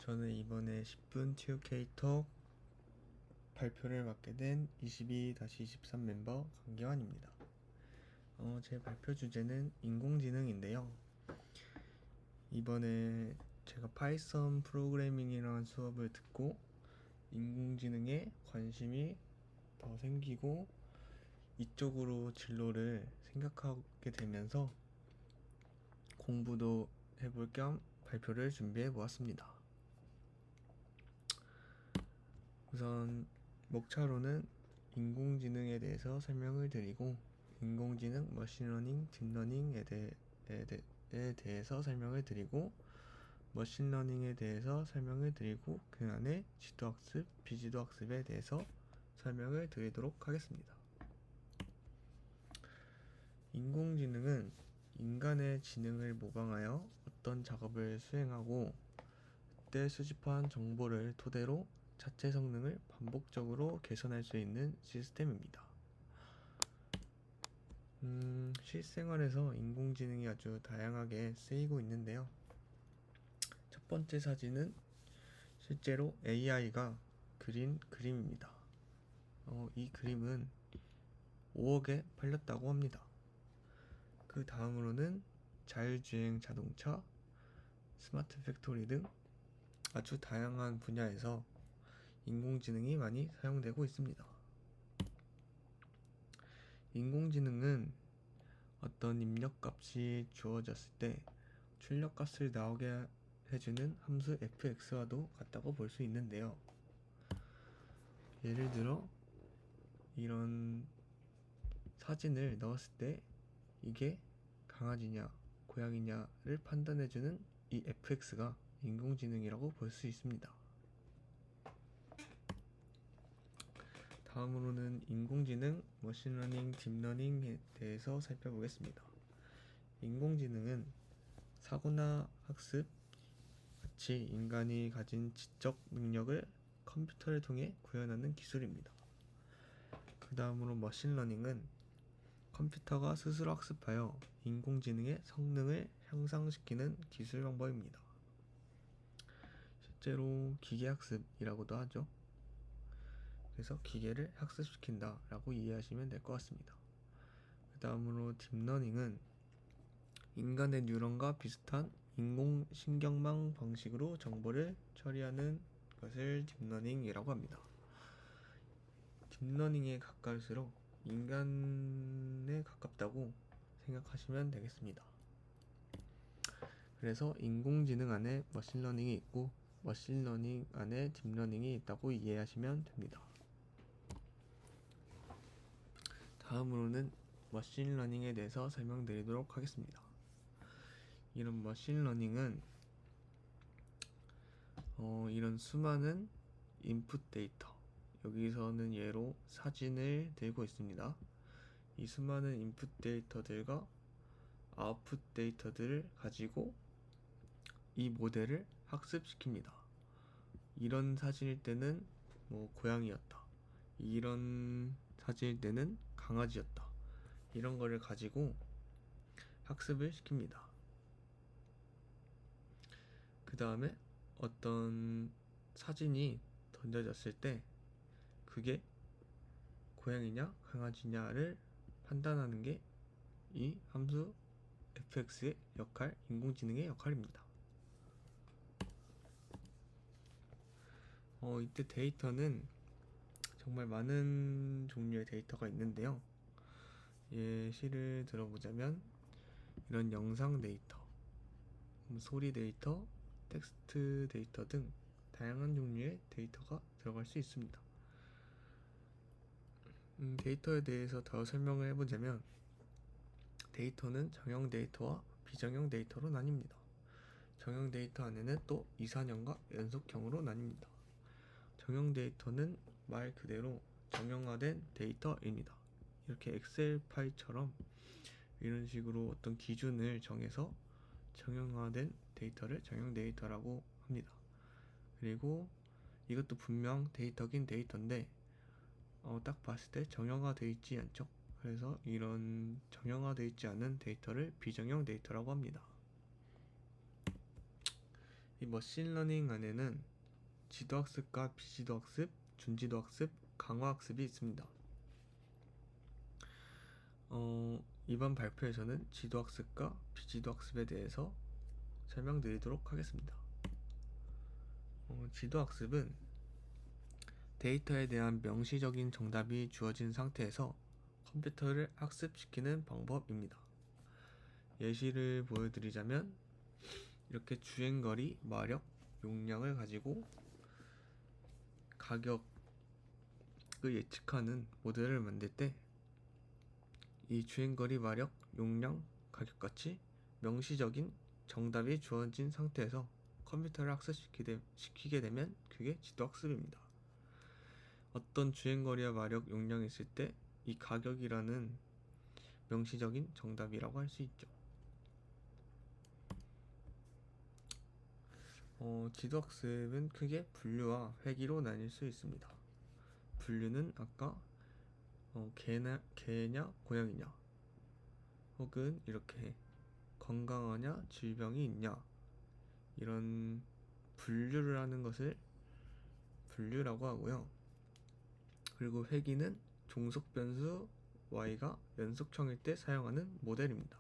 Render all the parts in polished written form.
저는 이번에 10분 2K톡 발표를 맡게 된 22-23 멤버 강기환입니다. 제 발표 주제는 인공지능인데요. 이번에 제가 파이썬 프로그래밍이라는 수업을 듣고 인공지능에 관심이 더 생기고 이쪽으로 진로를 생각하게 되면서 공부도 해볼 겸 발표를 준비해 보았습니다. 우선 목차로는 인공지능에 대해서 설명을 드리고 인공지능, 머신러닝, 딥러닝에 대해서 설명을 드리고 머신러닝에 대해서 설명을 드리고 그 안에 지도학습, 비지도학습에 대해서 설명을 드리도록 하겠습니다. 인공지능은 인간의 지능을 모방하여 어떤 작업을 수행하고 그때 수집한 정보를 토대로 자체 성능을 반복적으로 개선할 수 있는 시스템입니다. 실생활에서 인공지능이 아주 다양하게 쓰이고 있는데요. 첫 번째 사진은 실제로 AI가 그린 그림입니다. 이 그림은 5억에 팔렸다고 합니다. 그 다음으로는 자율주행 자동차, 스마트 팩토리 등 아주 다양한 분야에서 인공지능이 많이 사용되고 있습니다. 인공지능은 어떤 입력값이 주어졌을 때 출력값을 나오게 해주는 함수 fx와도 같다고 볼 수 있는데요. 예를 들어 이런 사진을 넣었을 때 이게 강아지냐 고양이냐를 판단해주는 이 fx가 인공지능이라고 볼 수 있습니다. 다음으로는 인공지능, 머신러닝, 딥러닝에 대해서 살펴보겠습니다. 인공지능은 사고나 학습 같이 인간이 가진 지적 능력을 컴퓨터를 통해 구현하는 기술입니다. 그 다음으로 머신러닝은 컴퓨터가 스스로 학습하여 인공지능의 성능을 향상시키는 기술 방법입니다. 실제로 기계학습이라고도 하죠. 그래서 기계를 학습시킨다 라고 이해하시면 될 것 같습니다. 그 다음으로 딥러닝은 인간의 뉴런과 비슷한 인공신경망 방식으로 정보를 처리하는 것을 딥러닝이라고 합니다. 딥러닝에 가까울수록 인간에 가깝다고 생각하시면 되겠습니다. 그래서 인공지능 안에 머신러닝이 있고 머신러닝 안에 딥러닝이 있다고 이해하시면 됩니다. 다음으로는 머신러닝에 대해서 설명드리도록 하겠습니다. 이런 머신러닝은 이런 수많은 인풋 데이터, 여기서는 예로 사진을 들고 있습니다. 이 수많은 인풋 데이터들과 아웃풋 데이터들을 가지고 이 모델을 학습시킵니다. 이런 사진일 때는 고양이였다, 이런 사진일 때는 강아지였다, 이런 거를 가지고 학습을 시킵니다. 그 다음에 어떤 사진이 던져졌을 때 그게 고양이냐 강아지냐를 판단하는 게 이 함수 fx의 역할, 인공지능의 역할입니다. 이때 데이터는 정말 많은 종류의 데이터가 있는데요. 예시를 들어보자면 이런 영상 데이터, 소리 데이터, 텍스트 데이터 등 다양한 종류의 데이터가 들어갈 수 있습니다. 데이터에 대해서 더 설명을 해보자면 데이터는 정형 데이터와 비정형 데이터로 나뉩니다. 정형 데이터 안에는 또 이산형과 연속형으로 나뉩니다. 정형 데이터는 말 그대로 정형화된 데이터입니다. 이렇게 엑셀 파일처럼 이런 식으로 어떤 기준을 정해서 정형화된 데이터를 정형 데이터라고 합니다. 그리고 이것도 분명 데이터긴 데이터인데 딱 봤을 때 정형화되어 있지 않죠. 그래서 이런 정형화되어 있지 않은 데이터를 비정형 데이터라고 합니다. 이 머신러닝 안에는 지도학습과 비지도학습, 준지도학습, 강화학습이 있습니다. 이번 발표에서는 지도학습과 비지도학습에 대해서 설명드리도록 하겠습니다. 지도학습은 데이터에 대한 명시적인 정답이 주어진 상태에서 컴퓨터를 학습시키는 방법입니다. 예시를 보여드리자면 이렇게 주행거리, 마력, 용량을 가지고 가격을 예측하는 모델을 만들 때 이 주행거리, 마력, 용량, 가격같이 명시적인 정답이 주어진 상태에서 컴퓨터를 학습시키게 되면 그게 지도학습입니다. 어떤 주행거리와 마력, 용량이 있을 때 이 가격이라는 명시적인 정답이라고 할 수 있죠. 지도학습은 크게 분류와 회귀로 나뉠 수 있습니다. 분류는 아까 개냐 고양이냐, 혹은 이렇게 건강하냐 질병이 있냐, 이런 분류를 하는 것을 분류라고 하고요. 그리고 회귀는 종속 변수 y가 연속형일 때 사용하는 모델입니다.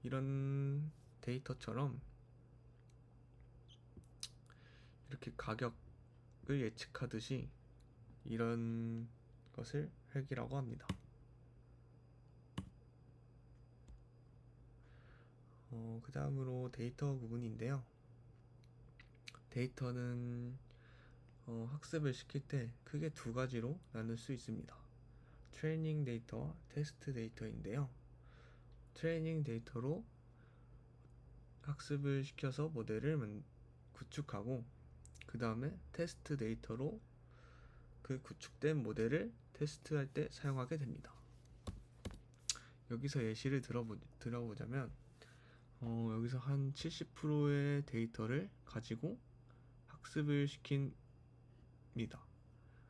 이런 데이터처럼 이렇게 가격을 예측하듯이 이런 것을 회귀라고 합니다. 그 다음으로 데이터 구분인데요. 데이터는 학습을 시킬 때 크게 두 가지로 나눌 수 있습니다. 트레이닝 데이터와 테스트 데이터인데요. 트레이닝 데이터로 학습을 시켜서 모델을 구축하고, 그 다음에 테스트 데이터로 그 구축된 모델을 테스트할 때 사용하게 됩니다. 여기서 예시를 들어보자면 여기서 한 70%의 데이터를 가지고 학습을 시킵니다.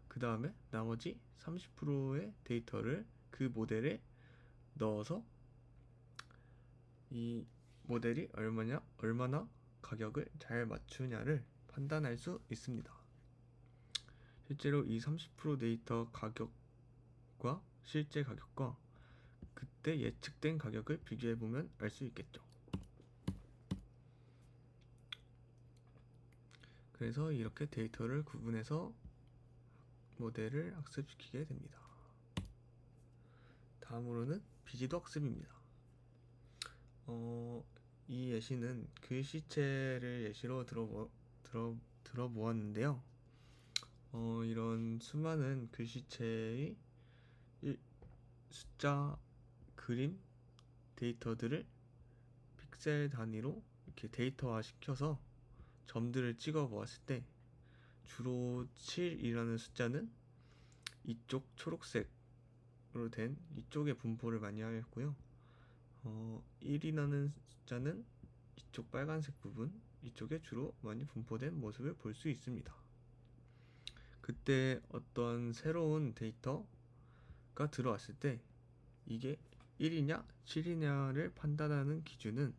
그 다음에 나머지 30%의 데이터를 그 모델에 넣어서 이 모델이 얼마나 가격을 잘 맞추냐를 판단할 수 있습니다. 실제로 이 30% 데이터 가격과 실제 가격과 그때 예측된 가격을 비교해보면 알 수 있겠죠. 그래서 이렇게 데이터를 구분해서 모델을 학습시키게 됩니다. 다음으로는 비지도 학습입니다. 이 예시는 글씨체를 예시로 들어보았는데요. 이런 수많은 글씨체의 숫자, 그림, 데이터들을 픽셀 단위로 이렇게 데이터화 시켜서 점들을 찍어 보았을 때 주로 7이라는 숫자는 이쪽 초록색으로 된 이쪽에 분포를 많이 하였고요. 1이라는 숫자는 이쪽 빨간색 부분, 이쪽에 주로 많이 분포된 모습을 볼 수 있습니다. 그때 어떤 새로운 데이터가 들어왔을 때 이게 1이냐 7이냐를 판단하는 기준은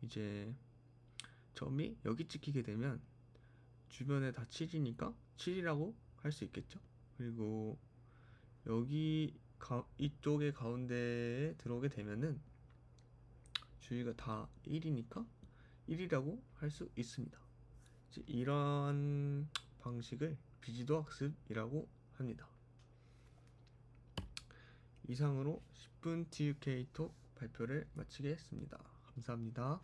이제 점이 여기 찍히게 되면 주변에 다 7이니까 7이라고 할 수 있겠죠. 그리고 여기 이쪽의 가운데에 들어오게 되면은 주위가 다 1이니까 1이라고 할 수 있습니다. 이러한 방식을 비지도 학습이라고 합니다. 이상으로 10분 TUK 톡 발표를 마치겠습니다. 감사합니다.